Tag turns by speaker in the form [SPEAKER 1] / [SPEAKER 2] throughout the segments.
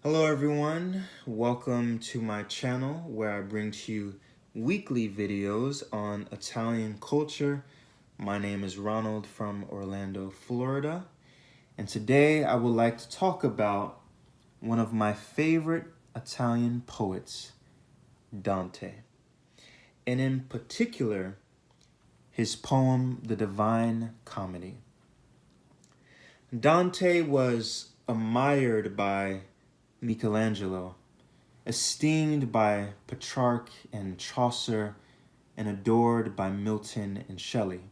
[SPEAKER 1] Hello everyone, welcome to my channel where I bring to you weekly videos on Italian culture. My name is Ronald from Orlando, Florida, and today I would like to talk about one of my favorite Italian poets, Dante, and in particular, his poem, The Divine Comedy. Dante was admired by Michelangelo, esteemed by Petrarch and Chaucer, and adored by Milton and Shelley.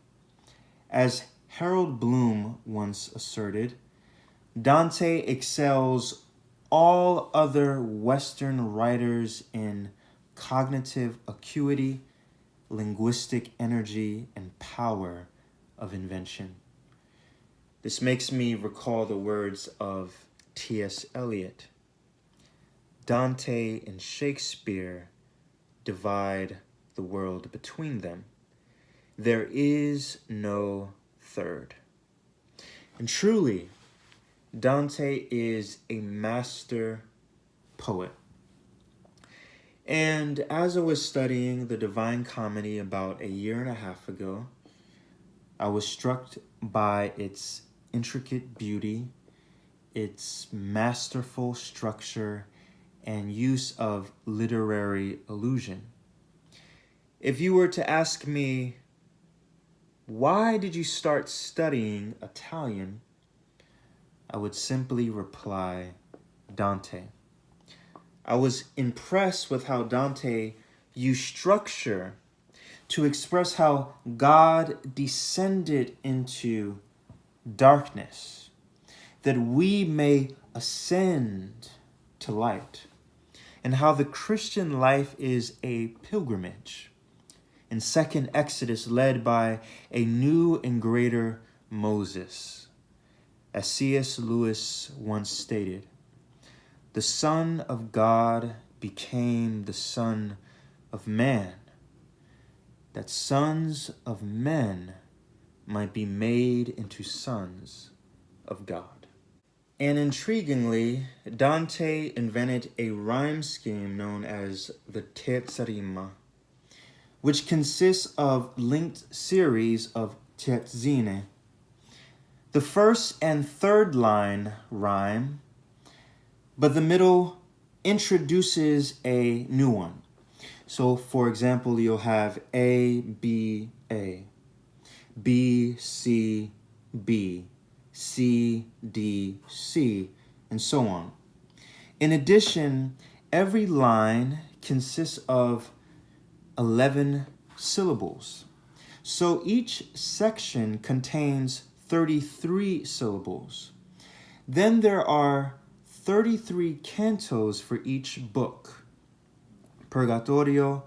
[SPEAKER 1] As Harold Bloom once asserted, Dante excels all other Western writers in cognitive acuity, linguistic energy, and power of invention. This makes me recall the words of T.S. Eliot. Dante and Shakespeare divide the world between them. There is no third. And truly, Dante is a master poet. And as I was studying the Divine Comedy about a year and a half ago, I was struck by its intricate beauty, its masterful structure, and use of literary allusion. If you were to ask me, why did you start studying Italian? I would simply reply, Dante. I was impressed with how Dante used structure to express how God descended into darkness, that we may ascend to light, and how the Christian life is a pilgrimage. In 2nd Exodus, led by a new and greater Moses. As C.S. Lewis once stated, the Son of God became the Son of Man, that sons of men might be made into sons of God. And intriguingly, Dante invented a rhyme scheme known as the terza rima, which consists of linked series of terzine. The first and third line rhyme, but the middle introduces a new one. So, for example, you'll have A, B, A, B, C, B, C, D, C, and so on. In addition, every line consists of 11 syllables. So each section contains 33 syllables. Then there are 33 cantos for each book. Purgatorio,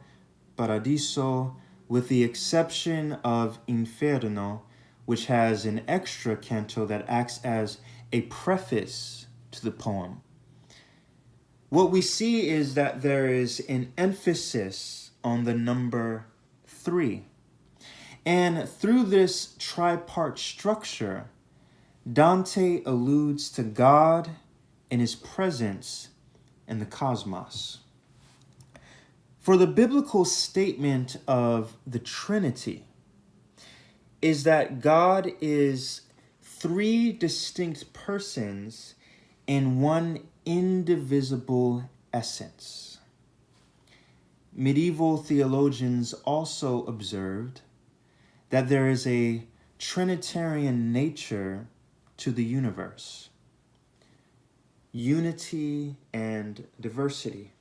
[SPEAKER 1] Paradiso, with the exception of Inferno, which has an extra canto that acts as a preface to the poem. What we see is that there is an emphasis on the number 3. And through this tripart structure, Dante alludes to God and his presence in the cosmos. For the biblical statement of the Trinity is that God is 3 distinct persons in one indivisible essence. Medieval theologians also observed that there is a Trinitarian nature to the universe. Unity and diversity.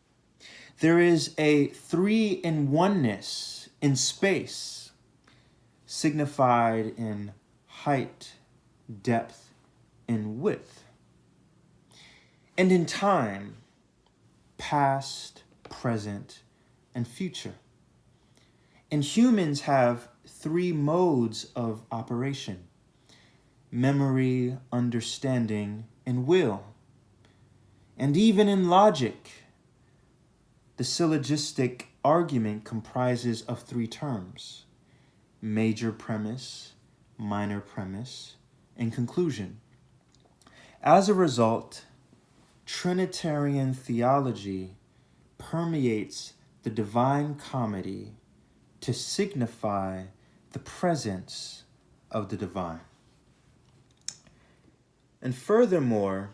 [SPEAKER 1] There is a 3-in-oneness in space, signified in height, depth, and width. And in time, past, present, and future. And humans have 3 modes of operation: memory, understanding, and will. And even in logic, the syllogistic argument comprises of 3 terms: major premise, minor premise, and conclusion. As a result, Trinitarian theology permeates the Divine Comedy to signify the presence of the divine. And furthermore,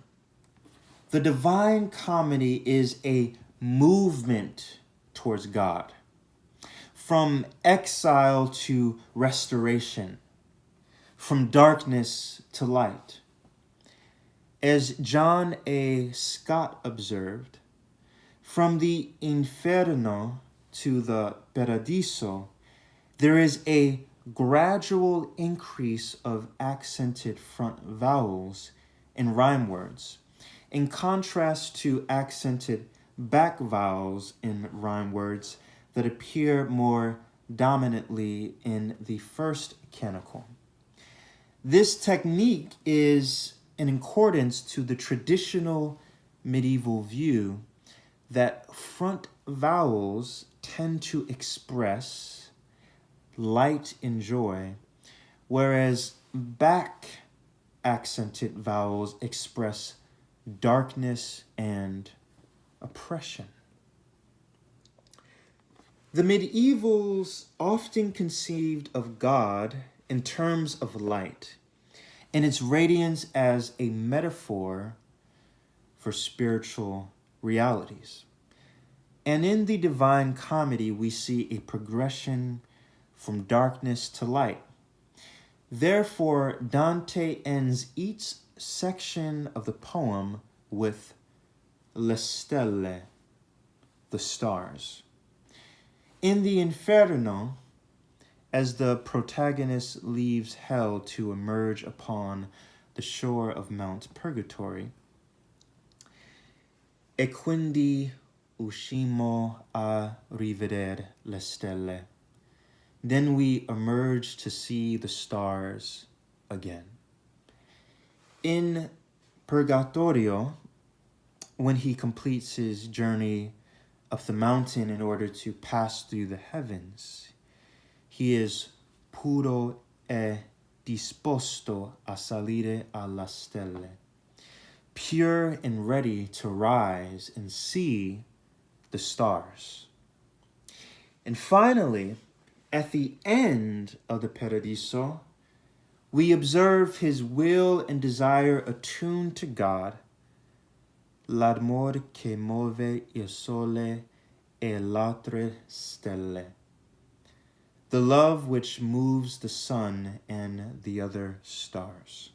[SPEAKER 1] the Divine Comedy is a movement towards God, from exile to restoration, from darkness to light. As John A. Scott observed, from the Inferno to the Paradiso, there is a gradual increase of accented front vowels in rhyme words, in contrast to accented back vowels in rhyme words that appear more dominantly in the first canticle. This technique is in accordance to the traditional medieval view that front vowels tend to express light and joy, whereas back accented vowels express darkness and oppression. The medievals often conceived of God in terms of light and its radiance as a metaphor for spiritual realities. And in the Divine Comedy, we see a progression from darkness to light. Therefore, Dante ends each section of the poem with le stelle, the stars. In the Inferno, as the protagonist leaves hell to emerge upon the shore of Mount Purgatory, e quindi uscimo a rivedere le stelle. Then we emerge to see the stars again. In Purgatorio, when he completes his journey up the mountain in order to pass through the heavens, he is puro e disposto a salire alla stelle, pure and ready to rise and see the stars. And finally, at the end of the Paradiso, we observe his will and desire attuned to God, l'amor che muove il sole e l'altre stelle, the love which moves the sun and the other stars.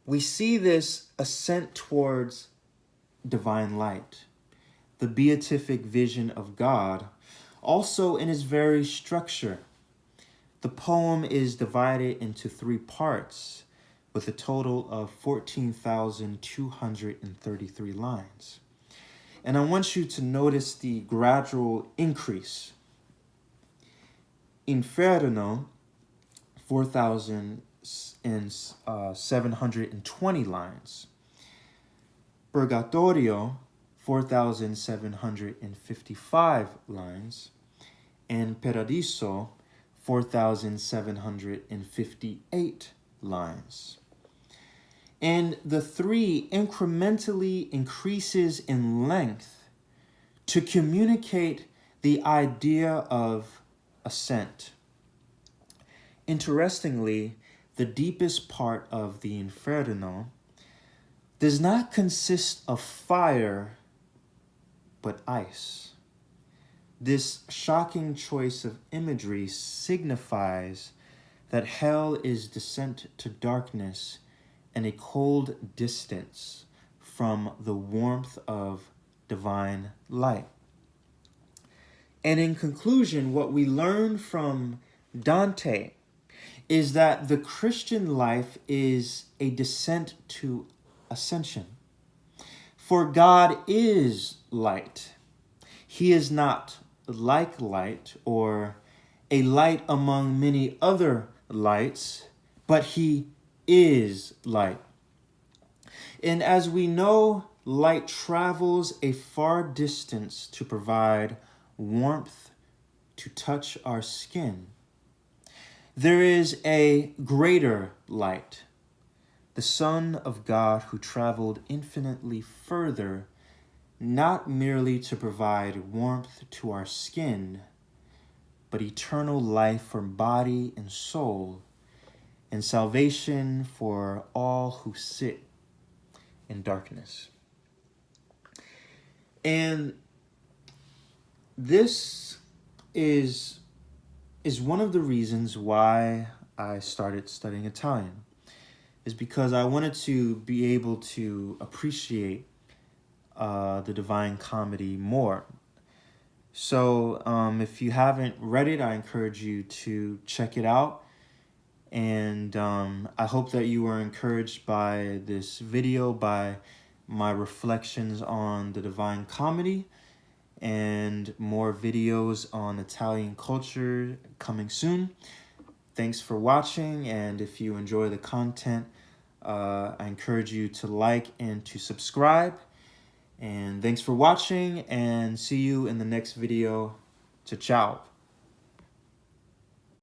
[SPEAKER 1] We see this ascent towards divine light, the beatific vision of God, also in its very structure. The poem is divided into 3 parts with a total of 14,233 lines. And I want you to notice the gradual increase. Inferno, 4,720 lines. Purgatorio, 4,755 lines. And Paradiso, 4,758 lines. And the 3 incrementally increases in length to communicate the idea of ascent. Interestingly, the deepest part of the Inferno does not consist of fire, but ice. This shocking choice of imagery signifies that hell is descent to darkness and a cold distance from the warmth of divine light. And in conclusion, what we learn from Dante is that the Christian life is a descent to ascension. For God is light. He is not like light or a light among many other lights, but he is light. And as we know, light travels a far distance to provide warmth to touch our skin. There is a greater light, the Son of God who traveled infinitely further, not merely to provide warmth to our skin, but eternal life for body and soul, and salvation for all who sit in darkness. And this is one of the reasons why I started studying Italian, is because I wanted to be able to appreciate the Divine Comedy more. So if you haven't read it, I encourage you to check it out. And I hope that you were encouraged by this video, by my reflections on the Divine Comedy, and more videos on Italian culture coming soon. Thanks for watching, and if you enjoy the content, I encourage you to like and to subscribe. And thanks for watching, and see you in the next video. Ciao.